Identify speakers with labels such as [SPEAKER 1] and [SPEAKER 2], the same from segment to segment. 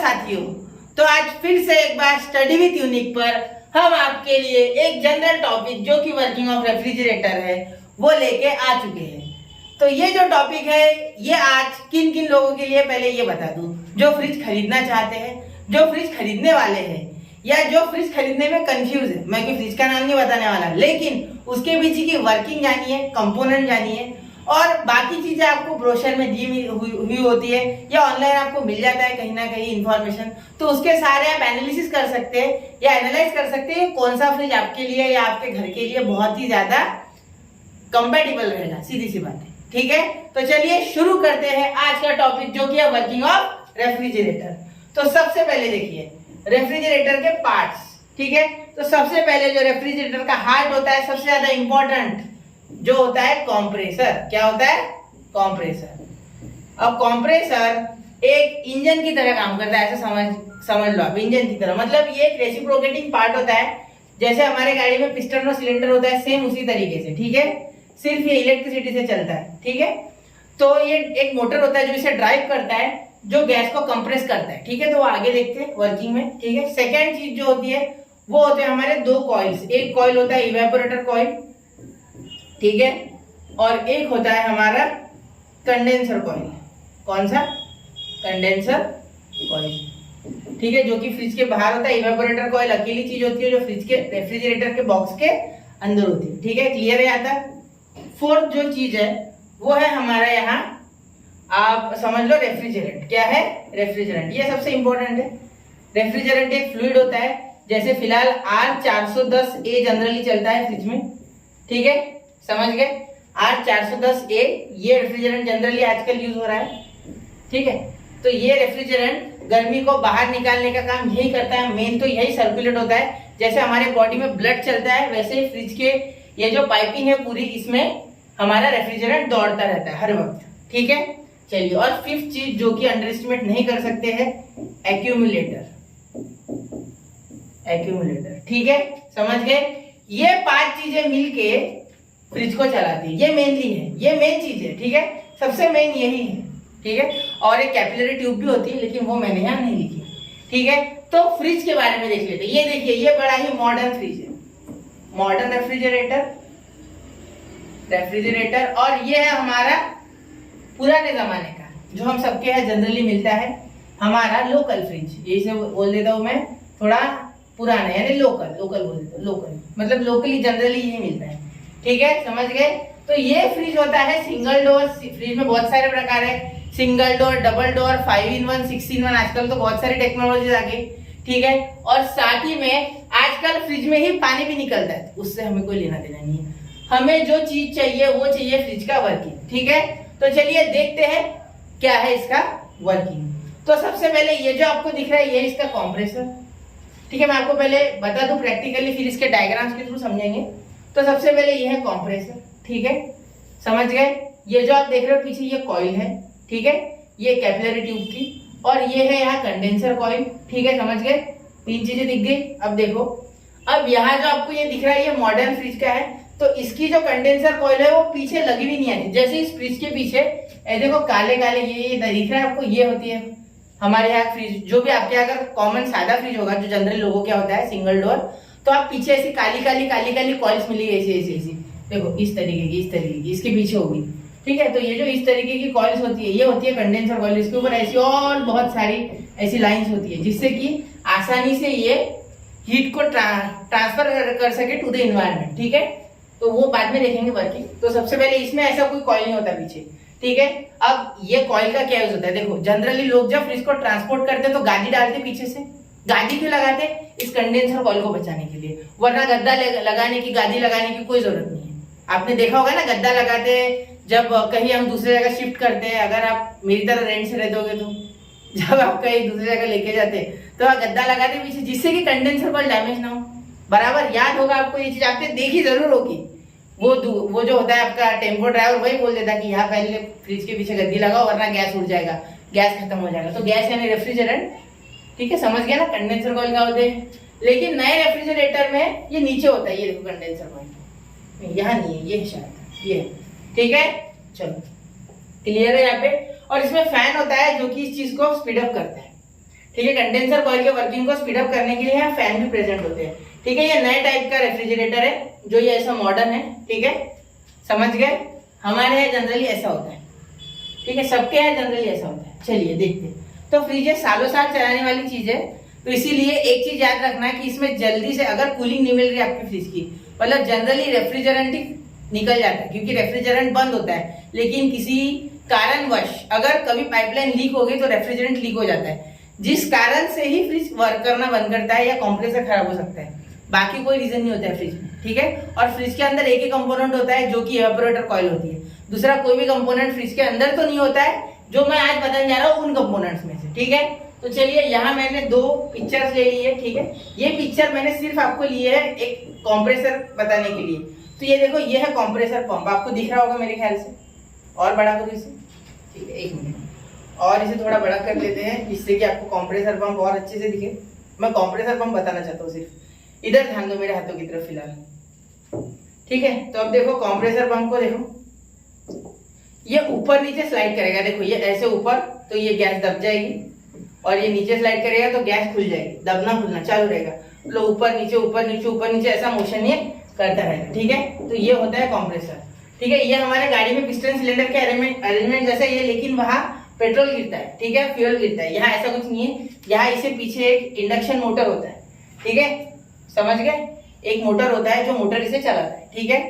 [SPEAKER 1] साथियों, तो आज फिर से एक बार स्टडी विद यूनिक पर हम आपके लिए एक जनरल टॉपिक जो कि वर्किंग ऑफ रेफ्रिजरेटर है वो लेके आ चुके हैं। तो ये जो टॉपिक है ये आज किन किन लोगों के लिए पहले ये बता दूं, जो फ्रिज खरीदना चाहते हैं, जो फ्रिज खरीदने वाले हैं या जो फ्रिज खरीदने में कंफ्यूज है। मैं कोई फ्रिज का नाम नहीं बताने वाला, लेकिन उसके पीछे की वर्किंग जानिए, कंपोनेंट जानिए और बाकी चीजें आपको ब्रोशर में दी हुई होती है या ऑनलाइन आपको मिल जाता है कहीं ना कहीं इंफॉर्मेशन, तो उसके सारे आप एनालिसिस कर सकते हैं या एनालाइज कर सकते हैं कौन सा फ्रिज आपके लिए या आपके घर के लिए बहुत ही ज्यादा कंपेटेबल रहेगा। सीधी सी बात है, ठीक है। तो चलिए शुरू करते हैं आज का टॉपिक जो कि है वर्किंग ऑफ रेफ्रिजरेटर। तो सबसे पहले देखिए रेफ्रिजरेटर के पार्ट्स, ठीक है। तो सबसे पहले जो रेफ्रिजरेटर का हार्ट होता है, सबसे ज्यादा इंपॉर्टेंट जो होता है कंप्रेसर। क्या होता है? कंप्रेसर। अब कंप्रेसर एक इंजन की तरह काम करता है, ऐसा समझ लो आप, इंजन की तरह। मतलब ये एक रेसिप्रोकेटिंग पार्ट होता है, जैसे हमारे गाड़ी में पिस्टन और सिलेंडर होता है, सेम उसी तरीके से, ठीक है। सिर्फ ये इलेक्ट्रिसिटी से चलता है, ठीक है। तो ये एक मोटर होता है जो इसे ड्राइव करता है, जो गैस को कंप्रेस करता है, ठीक है। तो वो आगे देखते हैं वर्किंग में, ठीक है। सेकेंड चीज जो होती है वो होते हैं हमारे दो कॉइल्स। एक कॉइल होता है इवेपोरेटर कॉइल, ठीक है, और एक होता है हमारा कंडेंसर कॉइल। कौन सा? कंडेंसर कॉइल, ठीक है, जो कि फ्रिज के बाहर होता है। इवेपोरेटर कॉइल अकेली चीज होती है जो फ्रिज के रेफ्रिजरेटर के बॉक्स के अंदर होती है, ठीक है। क्लियर है यहाँ तक? फोर्थ जो चीज है वो है हमारा यहाँ, आप समझ लो रेफ्रिजरेंट। क्या है? रेफ्रिजरेंट। ये सबसे इंपॉर्टेंट है। रेफ्रिजरेंट एक फ्लूइड होता है, जैसे फिलहाल R410A जनरली चलता है फ्रिज में, ठीक है, समझ गए। R410A ये रेफ्रिजरेंट जनरली आजकल यूज हो रहा है, ठीक है। तो ये रेफ्रिजरेंट गर्मी को बाहर निकालने का काम यही करता है। मेन तो यही सर्कुलेट होता है, जैसे हमारे बॉडी में ब्लड चलता है वैसे ही फ्रिज के ये जो पाइपिंग है पूरी, इसमें हमारा रेफ्रिजरेंट दौड़ता रहता है हर वक्त, ठीक है। चलिए, और फिफ्थ चीज जो कि अंडर एस्टिमेट नहीं कर सकते हैं, एक्यूमुलेटर। एक्यूमुलेटर, ठीक है, समझ गए। ये 5 चीजें मिलके फ्रिज को चलाती है। ये मेनली है, ये मेन चीज है, ठीक है। सबसे मेन यही है, ठीक है। और एक कैपिलरी ट्यूब भी होती है, लेकिन वो मैंने यहाँ नहीं लिखी, ठीक है। तो फ्रिज के बारे में देख लेते हैं। ये देखिए, ये बड़ा ही मॉडर्न फ्रिज है, मॉडर्न रेफ्रिजरेटर। और ये है हमारा पुराने जमाने का, जो हम सबके यहाँ जनरली मिलता है, हमारा लोकल फ्रिज। इसे बोल देता हूँ मैं थोड़ा पुराना, यानी लोकल बोल देता हूँ। लोकल मतलब लोकली जनरली ये मिलता है, ठीक है, समझ गए। तो ये फ्रिज होता है सिंगल डोर। फ्रिज में बहुत सारे प्रकार है, single door, double door, 5 in 1, 6 in 1, आजकल तो बहुत सारी टेक्नोलॉजी आ गई, ठीक है। और साथ ही में आजकल फ्रिज में ही पानी भी निकलता है, उससे हमें कोई लेना देना नहीं है। हमें जो चीज चाहिए वो चाहिए फ्रिज का वर्किंग, ठीक है। तो चलिए देखते हैं क्या है इसका वर्किंग। तो सबसे पहले ये जो आपको दिख रहा है ये इसका कंप्रेसर, ठीक है। मैं आपको पहले बता दूं प्रैक्टिकली, फिर इसके डायग्राम्स के थ्रू समझेंगे। तो सबसे पहले ये है कंप्रेसर, ठीक है, समझ गए। ये जो आप देख रहे हो पीछे ये कॉइल है, ठीक है, ये कैपिलरी ट्यूब की, और ये है यहाँ कंडेंसर कॉइल, ठीक है, समझ गए। 3 चीजें दिख गई। अब देखो, अब यहाँ जो आपको ये दिख रहा है ये मॉडर्न फ्रिज का है, तो इसकी जो कंडेंसर कॉइल है वो पीछे लगी भी नहीं आती। जैसे इस फ्रिज के पीछे देखो काले काले ये दिख रहा है आपको, ये होती है हमारे यहाँ फ्रिज। जो भी आपके अगर कॉमन सादा फ्रिज होगा जो जनरल लोगों क्या होता है सिंगल डोर, तो आप पीछे ऐसी काली काली कॉइल्स मिलेगी, ऐसी देखो, इस तरीके की इसके पीछे होगी, ठीक है। तो ये जो इस तरीके की कॉइल्स होती है ये होती है कंडेंसर कॉइल। इसके ऊपर ऐसी और बहुत सारी ऐसी लाइंस होती है जिससे कि आसानी से ये हीट को ट्रांसफर कर सके टू द इन्वायरमेंट, ठीक है। तो वो बाद में देखेंगे वर्किंग। तो सबसे पहले इसमें ऐसा कोई कॉइल नहीं होता पीछे, ठीक है। अब ये कॉइल का क्या यूज होता है, देखो जनरली लोग जब फ्रिज को ट्रांसपोर्ट करते हैं तो गादी डालते पीछे से। गादी क्यों लगाते? इस कंडेंसर कॉइल को बचाने के लिए, वरना गद्दा लगाने की, गादी लगाने की कोई जरूरत नहीं है। आपने देखा होगा ना, गद्दा लगाते जब कहीं हम दूसरी जगह शिफ्ट करते हैं, अगर आप मेरी तरह रेंट से रहते होगे तो जब आप कहीं दूसरी जगह लेके जाते तो आप गद्दा लगाते पीछे, जिससे कि कंडेंसर कॉइल डैमेज ना हो। बराबर याद होगा आपको, ये चीज आपने देखी जरूर होगी। वो जो होता है आपका टेम्पो ड्राइवर, वही बोल देता कि यहाँ पहले फ्रिज के पीछे गद्दी लगाओ वरना गैस उड़ जाएगा, गैस खत्म हो जाएगा। तो गैस यानी रेफ्रिजरेंट, ठीक है, समझ गया ना। कंडेंसर कॉइल का होते हैं, लेकिन नए रेफ्रिजरेटर में ये नीचे होता है। ये देखो कंडेंसर कॉइल यहाँ नहीं है, ये शायद ये, ठीक है। चलो क्लियर है यहाँ पे। और इसमें फैन होता है जो कि इस चीज को स्पीड अप करता है, ठीक है। कंडेंसर कॉइल के वर्किंग को स्पीड अप करने के लिए यहाँ फैन भी प्रेजेंट होते हैं, ठीक है। ये नए टाइप का रेफ्रिजरेटर है जो ये ऐसा मॉडर्न है, ठीक है, समझ गए। हमारे यहाँ जनरली ऐसा होता है, ठीक है, सबके यहाँ जनरली ऐसा होता है। चलिए देखते हैं। तो फ्रिज सालों साल चलाने वाली चीज है, तो इसीलिए एक चीज याद रखना है कि इसमें जल्दी से अगर कूलिंग नहीं मिल रही आपकी फ्रिज की, मतलब जनरली रेफ्रिजरेंट निकल जाता है क्योंकि रेफ्रिजरेंट बंद होता है, लेकिन किसी कारणवश अगर कभी पाइपलाइन लीक हो गई तो रेफ्रिजरेंट लीक हो जाता है, जिस कारण से ही फ्रिज वर्क करना बंद करता है या कंप्रेसर खराब हो सकता है। बाकी कोई रीजन नहीं होता है फ्रिज में, ठीक है। और फ्रिज के अंदर एक ही कंपोनेंट होता है जो कि इवेपोरेटर कॉइल होती है, दूसरा कोई भी कंपोनेंट फ्रिज के अंदर तो नहीं होता है जो मैं आज बताने जा रहा हूँ उन कंपोनेंट्स में से, ठीक है। तो चलिए यहाँ मैंने 2 पिक्चर्स ले ली है, ठीक है। ये पिक्चर मैंने सिर्फ आपको लिए है एक कंप्रेसर बताने के लिए। तो ये देखो, ये है कंप्रेसर पंप, आपको दिख रहा होगा मेरे ख्याल से। और बड़ा करो इसे, ठीक है, 1 मिनट और इसे थोड़ा बड़ा कर लेते हैं जिससे कि आपको कंप्रेसर पंप और अच्छे से दिखे। मैं कंप्रेसर पंप बताना चाहता हूँ सिर्फ। इधर ध्यान दो मेरे हाथों की तरफ फिलहाल, ठीक है। तो अब देखो कंप्रेसर पंप को देखो, ये ऊपर नीचे स्लाइड करेगा। देखो ये ऐसे ऊपर तो ये गैस दब जाएगी, और ये नीचे स्लाइड करेगा तो गैस खुल जाएगी, दबना खुलना चालू रहेगा। मतलब ऊपर नीचे ऊपर नीचे ऊपर नीचे ऐसा मोशन ये करता रहेगा, ठीक है। तो ये होता है कंप्रेसर, ठीक है। ये हमारे गाड़ी में पिस्टन सिलेंडर के अरेंजमेंट जैसा ही है, लेकिन वहाँ पेट्रोल गिरता है, ठीक है, फ्यूल गिरता है। यहाँ ऐसा कुछ नहीं है, यहाँ इसे पीछे एक इंडक्शन मोटर होता है, ठीक है, समझ गए। एक मोटर होता है जो मोटर इसे चलाता है, ठीक है।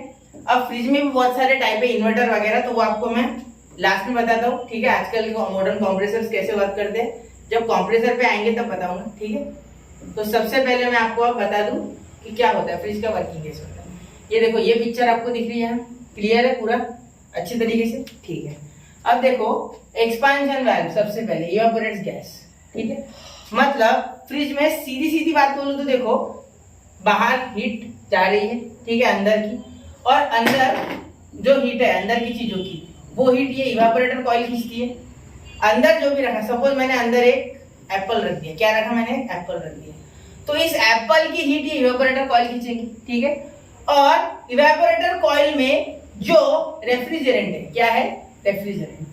[SPEAKER 1] अब फ्रिज में भी बहुत सारे टाइप है, इन्वर्टर वगैरह, तो वो आपको मैं लास्ट में बताता हूँ, ठीक है। आजकल मॉडर्न कंप्रेसर्स कैसे वर्क करते हैं जब कंप्रेसर पे आएंगे तब बताऊंगा, ठीक है। तो सबसे पहले मैं आपको अब बता दूं कि क्या होता है फ्रिज का वर्किंग कैसे होता है। ये देखो, ये पिक्चर आपको दिख रही है, यहाँ क्लियर है पूरा अच्छी तरीके से, ठीक है। अब देखो एक्सपांशन वाल्व, सबसे पहले इवेपोरेट्स गैस, ठीक है। मतलब फ्रिज में सीधी सीधी बात बोलूं तो देखो, बाहर हीट जा रही है, ठीक है, अंदर की, और अंदर जो हीट है अंदर की चीजों की, वो हीट ये इवेपोरेटर कॉइल खींचती है। अंदर जो भी रखा, सपोज मैंने अंदर एक एप्पल रख दिया, क्या रखा मैंने, एप्पल रख दिया, तो इस एप्पल की हीट ये इवेपोरेटर कॉइल खींचेगी, ठीक है। और इवेपोरेटर कॉइल में जो रेफ्रिजरेंट है, क्या है, रेफ्रिजरेंट,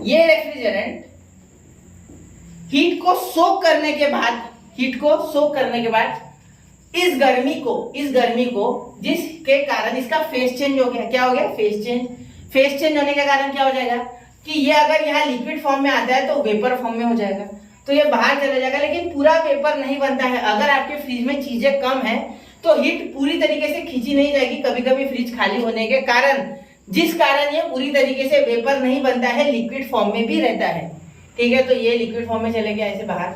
[SPEAKER 1] ये रेफ्रिजरेंट हीट को सोक करने के बाद, हीट को सोक करने के बाद इस गर्मी को जिसके कारण इसका फेस चेंज हो गया, क्या हो गया, फेस चेंज। फेस चेंज होने के कारण क्या हो जाएगा कि ये अगर यहाँ लिक्विड फॉर्म में आता है तो वेपर फॉर्म में हो जाएगा, तो ये बाहर चला जाएगा, लेकिन पूरा वेपर नहीं बनता है। अगर आपके फ्रिज में चीजें कम है तो हीट पूरी तरीके से खींची नहीं जाएगी, कभी कभी फ्रिज खाली होने के कारण, जिस कारण ये पूरी तरीके से वेपर नहीं बनता है, लिक्विड फॉर्म में भी रहता है, ठीक है। तो ये लिक्विड फॉर्म में चले गया ऐसे बाहर,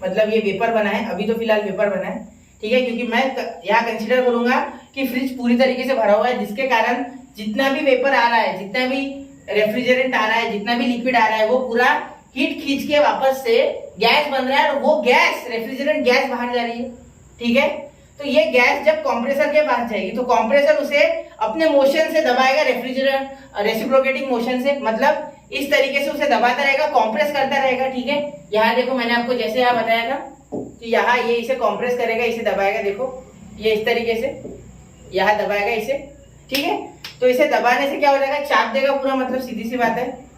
[SPEAKER 1] मतलब ये वेपर बना है, अभी तो फिलहाल वेपर बना है, ठीक है, क्योंकि मैं यहाँ कंसीडर करूंगा कि फ्रिज पूरी तरीके से भरा हुआ है, जिसके कारण जितना भी वेपर आ रहा है, जितना भी रेफ्रिजरेंट आ रहा है, जितना भी लिक्विड आ रहा है, वो पूरा हीट खींच के वापस से गैस बन रहा है, और वो गैस रेफ्रिजरेंट गैस बाहर जा रही है, ठीक है। तो ये गैस जब कंप्रेसर के पास जाएगी तो कंप्रेसर उसे अपने मोशन से दबाएगा, रेफ्रिजरेंट रेसिप्रोकेटिंग मोशन से, मतलब इस तरीके से उसे दबाता रहेगा, कंप्रेस करता रहेगा, ठीक है। यहाँ देखो मैंने आपको जैसे यहाँ बताया था कि यहाँ ये इसे कंप्रेस करेगा, इसे दबाएगा, देखो ये इस तरीके से यहाँ दबाएगा इसे, ठीक है। तो इसे दबाने से क्या हो जाएगा, चाप देगा पूरा, मतलब सीधी सी बात है,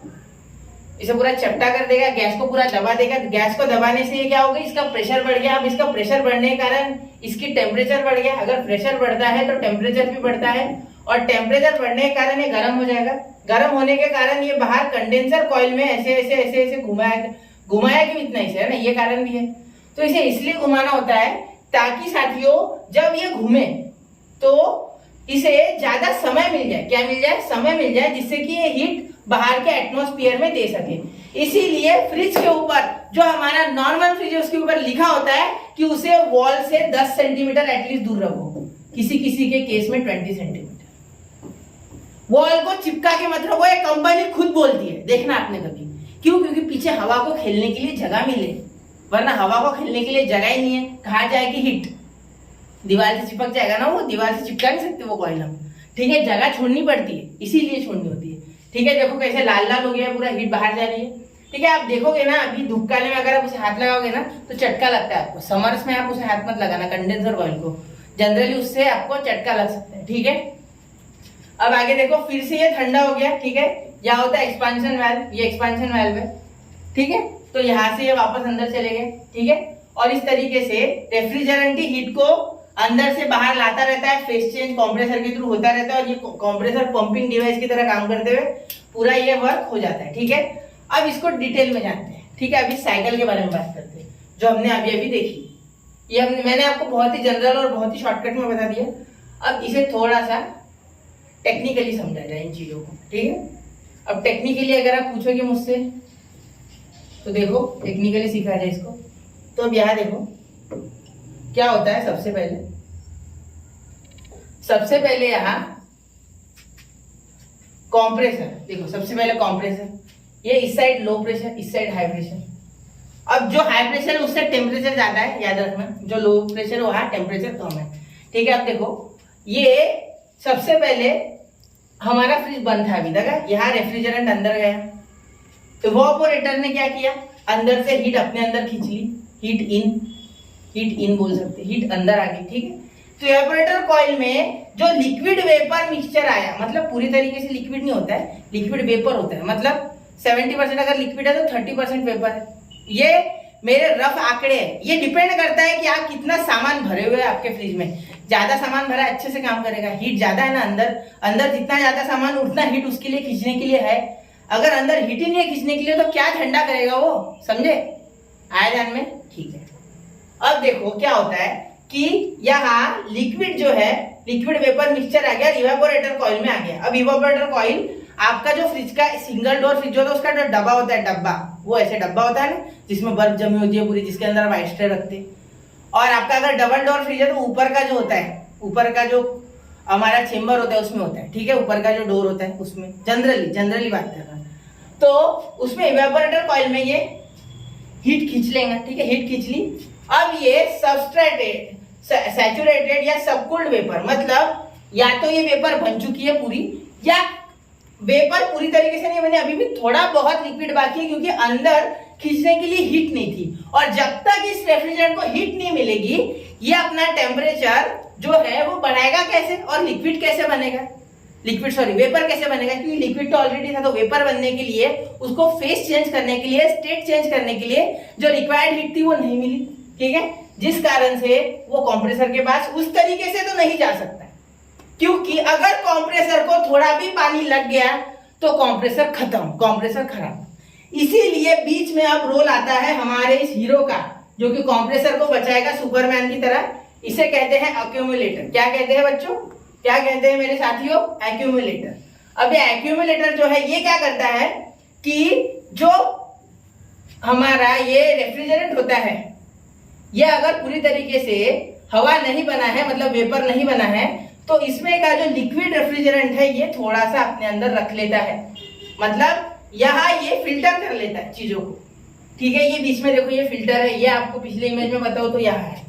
[SPEAKER 1] इसे पूरा चपटा कर देगा, गैस को पूरा दबा देगा। गैस को दबाने से ये क्या होगा, इसका प्रेशर बढ़ गया। अब इसका प्रेशर बढ़ने के कारण इसकी टेम्परेचर बढ़ गया। अगर प्रेशर बढ़ता है तो टेम्परेचर भी बढ़ता है, और टेम्परेचर बढ़ने के कारण ये गर्म हो जाएगा। गर्म होने के कारण ये बाहर कंडेंसर कॉइल में ऐसे ऐसे ऐसे ऐसे घुमाया क्यों इतना, इसे है ना, ये कारण भी है। तो इसे इसलिए घुमाना होता है ताकि साथियों जब ये घूमे तो इसे ज्यादा समय मिल जाए, क्या मिल जाए, समय मिल जाए, जिससे कि ये हीट बाहर के एटमॉस्फेयर में दे सके। इसीलिए फ्रिज के ऊपर जो हमारा नॉर्मल फ्रिज है उसके ऊपर लिखा होता है कि उसे वॉल से 10 सेंटीमीटर एटलीस्ट दूर रखो, किसी किसी के केस में 20 सेंटीमीटर। वॉल को चिपका के मत रखो, ये कंपनी खुद बोलती है, देखना आपने कभी, क्यों, क्योंकि पीछे हवा को खेलने के लिए जगह मिले, वरना हवा को खेलने के लिए जगह ही नहीं है, कहाँ जाएगी हीट, दीवार से चिपक जाएगा ना, वो दीवार से चिपका नहीं सकते वो कॉइल हम, ठीक है, जगह छोड़नी पड़ती है, इसीलिए छोड़नी होती है, ठीक है। देखो कैसे लाल लाल हो गया, पूरा हीट बाहर जा रही है, ठीक है। आप देखोगे ना, अभी धूप काले में अगर आप उसे हाथ लगाओगे ना तो चटका लगता है आपको। समर्स में आप उसे हाथ मत लगाना, कंडेंसर कॉइल को, जनरली उससे आपको चटका लग सकता है, ठीक है। अब आगे देखो, फिर से ये ठंडा हो गया, ठीक है। यह होता है एक्सपांशन वाल्व, ये एक्सपांशन वाल्व है, ठीक है। तो यहाँ से ये वापस अंदर चले गए, ठीक है। और इस तरीके से रेफ्रिजरेंट ही हीट को अंदर से बाहर लाता रहता है, फेस चेंज कंप्रेसर के थ्रू होता रहता है, और ये कंप्रेसर पंपिंग डिवाइस की तरह काम करते हुए पूरा ये वर्क हो जाता है, ठीक है। अब इसको डिटेल में जानते हैं, ठीक है। अभी साइकिल के बारे में बात करते हैं जो हमने अभी अभी देखी। ये मैंने आपको बहुत ही जनरल और बहुत ही शॉर्टकट में बता दिया। अब इसे थोड़ा सा टेक्निकली समझा जाए इन चीजों को, ठीक है। अब टेक्निकली अगर आप पूछोगे मुझसे तो देखो टेक्निकली सिखा जाए इसको। तो अब यहाँ देखो क्या होता है। सबसे पहले यहाँ कंप्रेसर देखो, सबसे पहले कंप्रेसर, ये इस साइड लो प्रेशर, इस साइड हाई प्रेशर। अब जो हाई प्रेशर है उससे टेम्परेचर ज्यादा है, याद रखना। जो लो प्रेशर है वहां टेम्परेचर कम है, ठीक है। अब देखो ये सबसे पहले हमारा फ्रिज बंद था अभी तक, यहाँ रेफ्रिजरेंट अंदर गया, तो इवेपोरेटर ने क्या किया, अंदर से हीट अपने अंदर खींच ली, हीट इन बोल सकते, हीट अंदर आ गई, ठीक है। तो इवेपोरेटर कॉइल में जो लिक्विड वेपर मिक्सचर आया, मतलब पूरी तरीके से लिक्विड नहीं होता है, लिक्विड वेपर होता है, मतलब 70% अगर लिक्विड है तो 30% वेपर है। ये मेरे रफ आंकड़े हैं, ये डिपेंड करता है कि आप कितना सामान भरे हुए हैं आपके फ्रिज में। ज्यादा सामान भरा अच्छे से काम करेगा, हीट ज्यादा है ना अंदर जितना ज्यादा सामान उतना हीट उसके लिए खींचने के लिए है। अगर अंदर हीट ही नहीं है खींचने के लिए तो क्या ठंडा करेगा वो, समझे, आया ध्यान में, ठीक है। अब देखो क्या होता है कि यहाँ लिक्विड जो है, लिक्विड वेपर मिक्सचर आ गया, इवेपोरेटर कॉइल में आ गया। अब इवेपोरेटर कॉइल आपका जो फ्रिज का सिंगल डोर फ्रिज होता है उसका जो डब्बा होता है, डब्बा वो ऐसे डब्बा होता है ना जिसमें बर्फ जमी होती है पूरी, जिसके अंदर आप आइस ट्रे रखते हैं। और आपका अगर डबल डोर फ्रिज है तो ऊपर का जो होता है, ऊपर का जो हमारा चेम्बर होता है उसमें होता है, ठीक है। ऊपर का जो डोर होता है उसमें जनरली बात कर रहा है, तो उसमें इवेपोरेटर कॉइल में ये हीट खींच लेंगे, ठीक है। हीट खींच ली। अब ये सबस्ट्रेटेड, सैचुरेटेड या सबकूल्ड वेपर, मतलब या तो ये वेपर बन चुकी है पूरी, या वेपर पूरी तरीके से नहीं बने, अभी भी थोड़ा बहुत लिक्विड बाकी है क्योंकि अंदर खींचने के लिए हीट नहीं थी। और जब तक इस रेफ्रिजरेंट को हीट नहीं मिलेगी ये अपना टेम्परेचर जो है वो बढ़ाएगा कैसे, और लिक्विड कैसे बनेगा, वेपर कैसे बनेगा, क्योंकि लिक्विड तो ऑलरेडी था। तो वेपर बनने के लिए उसको फेस चेंज करने के लिए, स्टेट चेंज करने के लिए जो रिक्वायर्ड हीट थी वो नहीं मिली, ठीक है। जिस कारण से वो कंप्रेसर के पास उस तरीके से तो नहीं जा सकता, क्योंकि अगर कंप्रेसर को थोड़ा भी पानी लग गया तो कंप्रेसर खत्म, कंप्रेसर खराब। इसीलिए बीच में अब रोल आता है हमारे इस हीरो का, जो कि कंप्रेसर को बचाएगा सुपरमैन की तरह। इसे कहते हैं एक्यूमुलेटर। क्या कहते हैं बच्चों, क्या कहते हैं मेरे साथियों, एक्यूमुलेटर। अब ये एक्यूमुलेटर जो है ये क्या करता है कि जो हमारा ये रेफ्रिजरेंट होता है, ये अगर पूरी तरीके से हवा नहीं बना है, मतलब वेपर नहीं बना है, तो इसमें का जो लिक्विड रेफ्रिजरेंट है ये थोड़ा सा अपने अंदर रख लेता है, मतलब यहाँ ये फिल्टर कर लेता है चीजों को, ठीक है। ये बीच में देखो ये फिल्टर है, ये आपको पिछले इमेज में बताओ तो यहाँ है,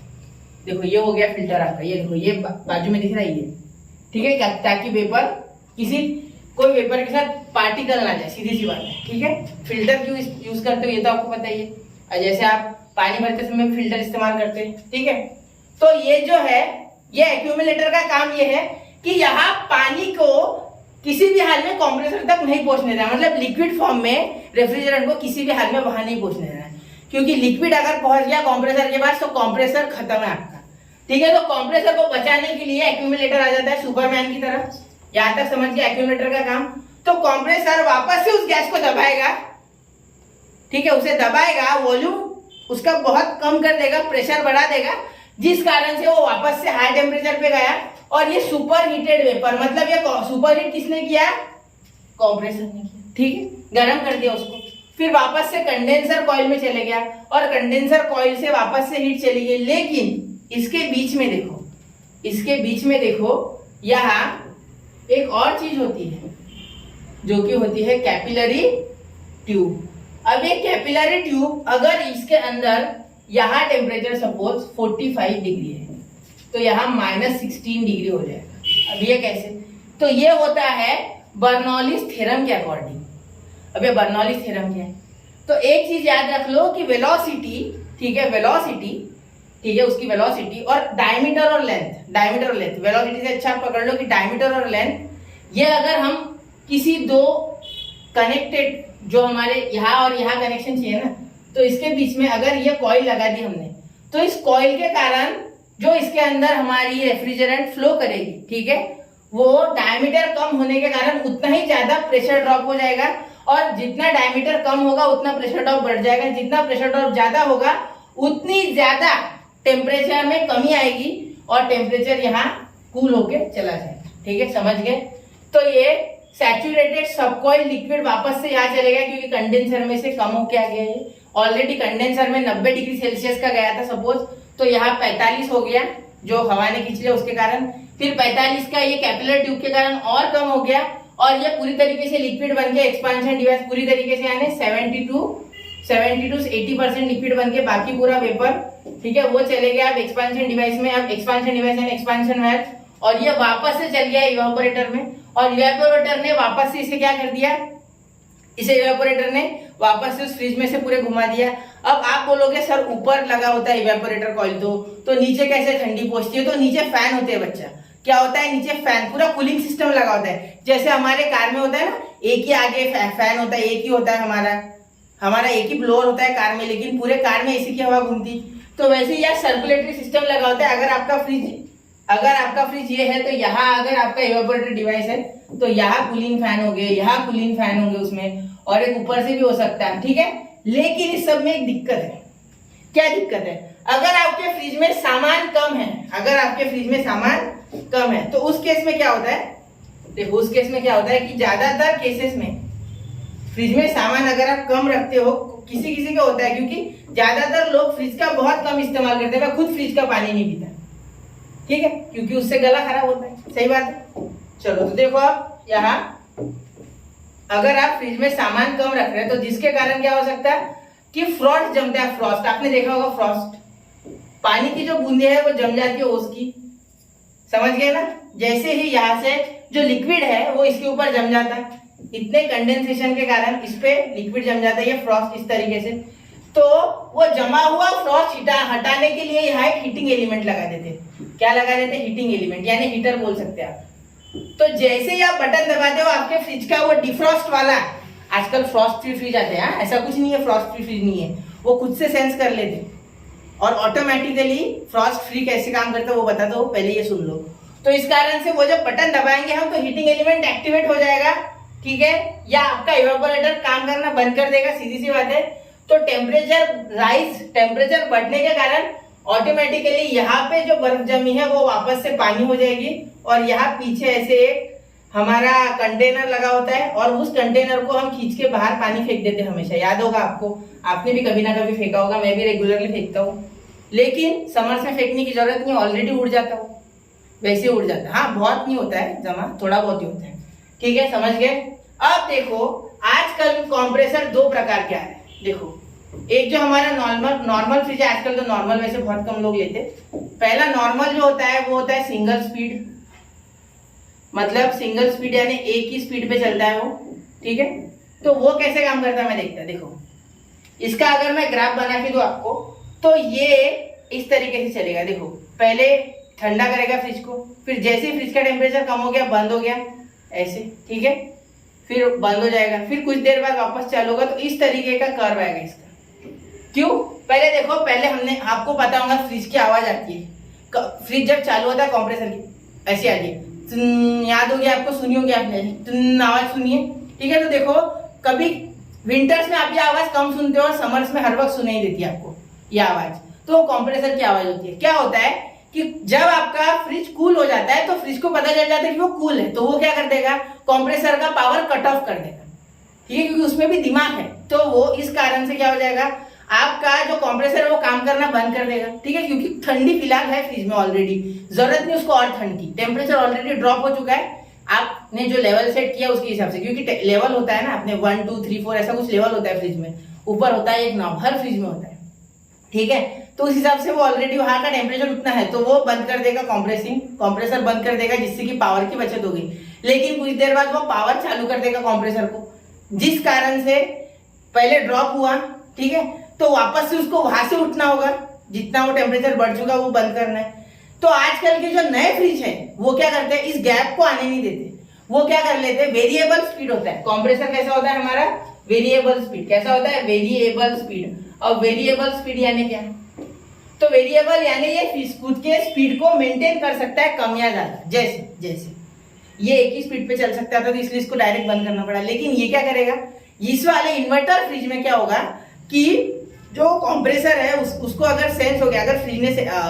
[SPEAKER 1] देखो ये हो गया फिल्टर आपका, ये देखो ये बाजू में दिख रहा है ये, ठीक है, ताकि वेपर कोई वेपर के साथ पार्टिकल ना जाए, सीधी सी बात है, ठीक है। फिल्टर क्यों यूज करते हो ये तो आपको पता ही है, और जैसे आप पानी भरते समय फिल्टर इस्तेमाल करते हैं, ठीक है। तो ये जो है ये एक्यूमुलेटर का काम ये है कि यहाँ पानी को किसी भी हाल में कंप्रेसर तक नहीं पहुंचने देना, मतलब लिक्विड फॉर्म में रेफ्रिजरेंट को किसी भी हाल में वहां नहीं पहुंचने देना, क्योंकि लिक्विड अगर पहुंच गया कंप्रेसर के पास तो कंप्रेसर खत्म है आपका, ठीक है। तो कंप्रेसर को बचाने के लिए एक्यूमुलेटर आ जाता है सुपरमैन की तरह। यहां तक समझ गया एक्यूमुलेटर का काम। तो कंप्रेसर वापस से उस गैस को दबाएगा, ठीक है, उसे दबाएगा, वॉल्यूम उसका बहुत कम कर देगा, प्रेशर बढ़ा देगा, जिस कारण से वो वापस से हाई टेम्परेचर पे गया। और ये सुपर हीटेड वेपर, मतलब ये सुपर हीट किसने किया, कंप्रेसर ने किया, ठीक है, गर्म कर दिया उसको, फिर वापस से कंडेंसर कॉइल में चले गया और कंडेंसर कॉइल से वापस से हीट चली गई। लेकिन इसके बीच में देखो यहाँ एक और चीज होती है जो कि होती है कैपिलरी ट्यूब। अब ये कैपिलरी ट्यूब अगर इसके अंदर यहाँ टेम्परेचर सपोज 45 डिग्री है तो यहाँ -16 डिग्री हो जाएगा। अब ये कैसे, तो ये होता है बर्नौलीज थ्योरम के अकॉर्डिंग। अब ये बर्नौलीज थ्योरम क्या है, तो एक चीज याद रख लो कि वेलोसिटी, ठीक है, वेलोसिटी, ठीक है, उसकी वेलोसिटी और डायमीटर और लेंथ, वेलोसिटी से अच्छा पकड़ लो कि डायमीटर और लेंथ, ये अगर हम किसी दो कनेक्टेड, जो हमारे यहाँ और यहाँ कनेक्शन चाहिए ना, तो इसके बीच में अगर ये कॉइल लगा दी हमने, तो इस कॉइल के कारण जो इसके अंदर हमारी रेफ्रिजरेंट फ्लो करेगी, ठीक है, वो डायमीटर कम होने के कारण उतना ही ज्यादा प्रेशर ड्रॉप हो जाएगा, और जितना डायमीटर कम होगा उतना प्रेशर ड्रॉप बढ़ जाएगा, जितना प्रेशर ड्रॉप ज्यादा होगा उतनी ज्यादा टेम्परेचर में कमी आएगी और टेम्परेचर यहाँ कूल होके चला जाएगा। ठीक है, समझ गए? तो ये सैचुरेटेड सबकॉइल लिक्विड वापस से यहाँ चलेगा क्योंकि कंडेंसर में से कम होके आ गया है। ऑलरेडी कंडेंसर में 90 डिग्री सेल्सियस का गया था सपोज, तो यहाँ 45 हो गया जो हवा ने खींच लिया उसके कारण, फिर 45 का ये कैपिलर ट्यूब के कारण और कम हो गया, और ये पूरी तरीके से लिक्विड बन के एक्सपांशन डिवाइस पूरी तरीके से यानी 70 to 80% लिक्विड बन के बाकी पूरा वेपर, ठीक है, वो चले गया अब एक्सपांशन डिवाइस में। अब एक्सपांशन डिवाइस यानी एक्सपांशन वाल्व, और ये वापस से चल गया इवेपोरेटर में, और इवेपोरेटर ने वापस से इसे क्या कर दिया, इसे इवेपोरेटर ने वापस से उस फ्रिज में से पूरे घुमा दिया। अब आप बोलोगे सर ऊपर लगा होता है इवेपोरेटर कॉइल तो नीचे कैसे ठंडी पहुंचती है? तो नीचे फैन होते हैं बच्चा, क्या होता है नीचे फैन, पूरा कूलिंग सिस्टम लगा होता है। जैसे हमारे कार में होता है ना, एक ही आगे फैन होता है, एक ही होता है हमारा एक ही ब्लोअर होता है कार में, लेकिन पूरे कार में एसी की हवा घूमती, तो वैसे ही यहाँ सर्कुलेटरी सिस्टम लगा होता है। अगर आपका फ्रिज ये है तो यहाँ अगर आपका इवेपोरेटर डिवाइस है तो यहाँ कूलिंग फैन हो गए, यहाँ कूलिंग फैन होंगे उसमें, और एक ऊपर से भी हो सकता है, ठीक है। लेकिन इस सब में एक दिक्कत है। क्या दिक्कत है? अगर आपके फ्रिज में सामान कम है, तो उस केस में क्या होता है, देखो उस केस में क्या होता है कि ज्यादातर केसेस में फ्रिज में सामान अगर आप कम रखते हो, किसी किसी का होता है, क्योंकि ज्यादातर लोग फ्रिज का बहुत कम इस्तेमाल करते हैं। मैं खुद फ्रिज का पानी नहीं पीता, ठीक है, क्योंकि उससे गला खराब होता है, सही बात है। चलो तो देखो आप यहाँ अगर आप फ्रिज में सामान कम रख रहे हैं तो जिसके कारण क्या हो सकता है कि फ्रॉस्ट जमता है। फ्रॉस्ट आपने देखा होगा, फ्रॉस्ट पानी की जो बूंदे है वो जम जाती है ओस की, समझ गए ना। जैसे ही यहाँ से जो लिक्विड है वो इसके ऊपर जम जाता है, इतने कंडेंसेशन के कारण इस पे लिक्विड जम जाता है, ये फ्रॉस्ट इस तरीके से। तो वो जमा हुआ फ्रॉस्ट हटाने के लिए यहाँ एक हीटिंग एलिमेंट लगा देते। क्या लगा देते? हीटिंग एलिमेंट, यानी हीटर बोल सकते हैं आप। तो जैसे ही आप बटन दबाते हो आपके फ्रिज का वो डिफ्रॉस्ट वाला, आजकल फ्रॉस्ट फ्री फ्रिज आते हैं, ऐसा कुछ नहीं है फ्रॉस्ट फ्री फ्रिज नहीं है, वो खुद से सेंस कर लेते और ऑटोमेटिकली फ्रॉस्ट फ्री कैसे काम करता है वो बताता हूँ, पहले ये सुन लो। तो इस कारण से वो जब बटन दबाएंगे हम तो हीटिंग एलिमेंट एक्टिवेट हो जाएगा, ठीक है, या आपका इवेपोरेटर काम करना बंद कर देगा, सीधी सी बात है। तो टेम्परेचर बढ़ने के कारण ऑटोमेटिकली यहाँ पे जो बर्फ जमी है वो वापस से पानी हो जाएगी, और यहाँ पीछे ऐसे एक हमारा कंटेनर लगा होता है और उस कंटेनर को हम खींच के बाहर पानी फेंक देते हैं हमेशा। याद होगा आपको, आपने भी कभी ना कभी फेंका होगा, मैं भी रेगुलरली फेंकता हूँ, लेकिन समर्स में फेंकने की जरूरत नहीं, ऑलरेडी उड़ जाता हूँ, वैसे उड़ जाता है। हाँ, बहुत नहीं होता है जमा, थोड़ा बहुत ही होता है, ठीक है, समझ गए। अब देखो आजकल कंप्रेसर दो प्रकार के आ रहे हैं। देखो एक जो हमारा नॉर्मल फ्रिज है, आजकल तो नॉर्मल वैसे बहुत कम लोग लेते। पहला नॉर्मल जो होता है वो होता है सिंगल स्पीड, मतलब सिंगल स्पीड यानी एक ही स्पीड पे चलता है वो, ठीक है। तो वो कैसे काम करता है मैं देखता है। देखो इसका अगर मैं ग्राफ बना के दूं आपको तो ये इस तरीके से चलेगा। देखो पहले ठंडा करेगा फ्रिज को, फिर जैसे ही फ्रिज का टेम्परेचर कम हो गया बंद हो गया ऐसे, ठीक है, फिर बंद हो जाएगा, फिर कुछ देर बाद वापस चालू होगा। तो इस तरीके का कर्व आएगा इसका। क्यों? पहले देखो, पहले हमने आपको पता होगा फ्रिज की आवाज आती है, फ्रिज जब चालू होता है कंप्रेसर की ऐसी आती है, याद होगी आपको, सुनी होगी आपने आवाज सुनी है, ठीक है। तो देखो कभी विंटर्स में आप ये आवाज कम सुनते हो और समर्स में हर वक्त सुनाई देती है आपको ये आवाज, तो कंप्रेसर की आवाज होती है। क्या होता है कि जब आपका फ्रिज कूल हो जाता है तो फ्रिज को पता चल जाता है कि वो कूल है, तो वो क्या कर देगा, कंप्रेसर का पावर कट ऑफ कर देगा, ठीक है, क्योंकि उसमें भी दिमाग है। तो वो इस कारण से क्या हो जाएगा, आपका जो कंप्रेसर है वो काम करना बंद कर देगा, ठीक है, क्योंकि ठंडी फिलहाल है फ्रिज में ऑलरेडी, जरूरत नहीं उसको और ठंड की, टेम्परेचर ऑलरेडी ड्रॉप हो चुका है, आपने जो लेवल सेट किया उसके हिसाब से, क्योंकि लेवल होता है ना, आपने 1 2 3 4 ऐसा कुछ लेवल होता है फ्रिज में, ऊपर होता है एक नॉब, हर फ्रिज में होता है, ठीक है। तो उस हिसाब से वो ऑलरेडी वहां का टेम्परेचर उतना है, तो वो बंद कर देगा, कंप्रेसर बंद कर देगा, जिससे कि पावर की बचत होगी। लेकिन कुछ देर बाद वो पावर चालू कर देगा कंप्रेसर को, जिस कारण से पहले ड्रॉप हुआ, ठीक है, तो वापस से उसको वहां से उठना होगा, जितना वो टेम्परेचर बढ़ चुका वो बंद करना है। तो आजकल के जो नए फ्रिज है वो क्या करते हैं, इस गैप को आने नहीं देते, वो क्या कर लेते हैं, वेरिएबल स्पीड होता है कंप्रेसर। कैसा होता है हमारा, वेरिएबल स्पीड। कैसा होता है, वेरिएबल स्पीड। और वेरिएबल स्पीड यानी क्या? तो वेरिएबल यानी ये खुद के स्पीड को मेंटेन कर सकता है कम या ज्यादा। जैसे जैसे ये एक ही स्पीड पे चल सकता था तो इसलिए इसको डायरेक्ट बंद करना पड़ा, लेकिन ये क्या करेगा, इस वाले इन्वर्टर फ्रिज में क्या होगा कि जो कंप्रेसर है उसको अगर सेंस हो गया, अगर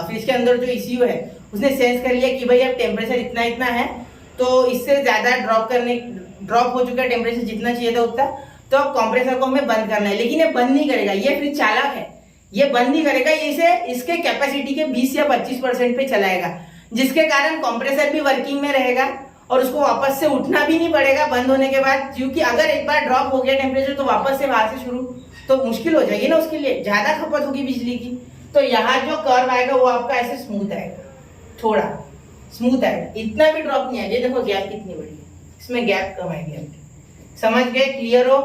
[SPEAKER 1] फ्रिज के अंदर जो ईसीयू है उसने सेंस कर लिया कि भाई अब टेम्परेचर इतना इतना है, तो इससे ज्यादा ड्रॉप हो चुका है टेम्परेचर जितना चाहिए था उतना, तो अब कंप्रेसर को हमें बंद करना है। लेकिन ये बंद नहीं करेगा, ये फ्रिज चालाक है, ये बंद नहीं करेगा, इसे इसके कैपेसिटी के 20 या 25% पे चलाएगा, जिसके कारण कंप्रेसर भी वर्किंग में रहेगा और उसको वापस से उठना भी नहीं पड़ेगा बंद होने के बाद, क्योंकि अगर एक बार ड्रॉप हो गया टेम्परेचर तो वापस से वहां से शुरू तो मुश्किल हो जाएगी ना, उसके लिए ज्यादा खपत होगी बिजली की। तो यहाँ जो कर्व आएगा वो आपका ऐसे स्मूथ आएगा, थोड़ा स्मूथ आएगा, इतना भी ड्रॉप नहीं आएगा। देखो गैप कितनी बड़ी है, इसमें गैप कम आएगी आपकी। समझ गए? क्लियर हो?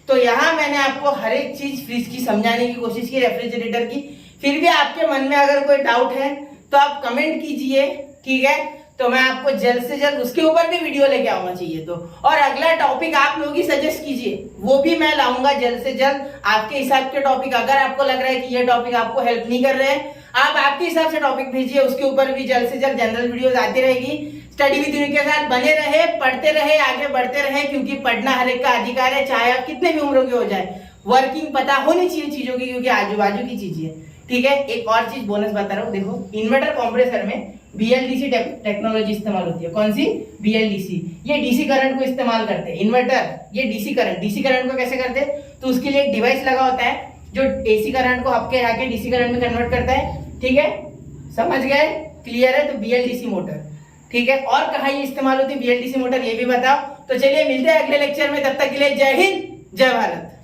[SPEAKER 1] तो यहाँ मैंने आपको हर एक चीज फ्रिज की समझाने की कोशिश की, रेफ्रिजरेटर की। फिर भी आपके मन में अगर कोई डाउट है तो आप कमेंट कीजिए, ठीक है? तो मैं आपको जल्द से जल्द उसके ऊपर भी वीडियो लेके आऊंगा चाहिए तो, और अगला टॉपिक आप लोग ही सजेस्ट कीजिए, वो भी मैं लाऊंगा जल्द से जल्द आपके हिसाब के टॉपिक। अगर आपको लग रहा है कि ये टॉपिक आपको हेल्प नहीं कर रहे हैं, आप आपके हिसाब से टॉपिक भेजिए, उसके ऊपर भी जल्द से जल्द जनरल वीडियोस आती रहेगी। स्टडी विद यूनिक के साथ बने रहे, पढ़ते रहे, आगे बढ़ते रहे, क्योंकि पढ़ना हर एक का अधिकार है, चाहे आप कितने भी उम्र के हो जाए। वर्किंग पता होनी चाहिए चीजों की, क्योंकि आजू बाजू की चीजें है, ठीक है? एक और चीज बोनस बता रहा हूँ, देखो इन्वर्टर कंप्रेसर में BLDC टेक्नोलॉजी इस्तेमाल होती है। कौन सी? BLDC। ये डीसी करंट को इस्तेमाल करते हैं इन्वर्टर, ये डीसी करंट को कैसे करते हैं, तो उसके लिए एक डिवाइस लगा होता है जो एसी करंट को आपके यहाँ के डीसी करंट में कन्वर्ट करता है, ठीक है? समझ गए? क्लियर है? तो BLDC मोटर, ठीक है? और कहाँ ये इस्तेमाल होती है BLDC मोटर, ये भी बताओ। तो चलिए मिलते हैं अगले लेक्चर में, तब तक के लिए जय हिंद, जय भारत।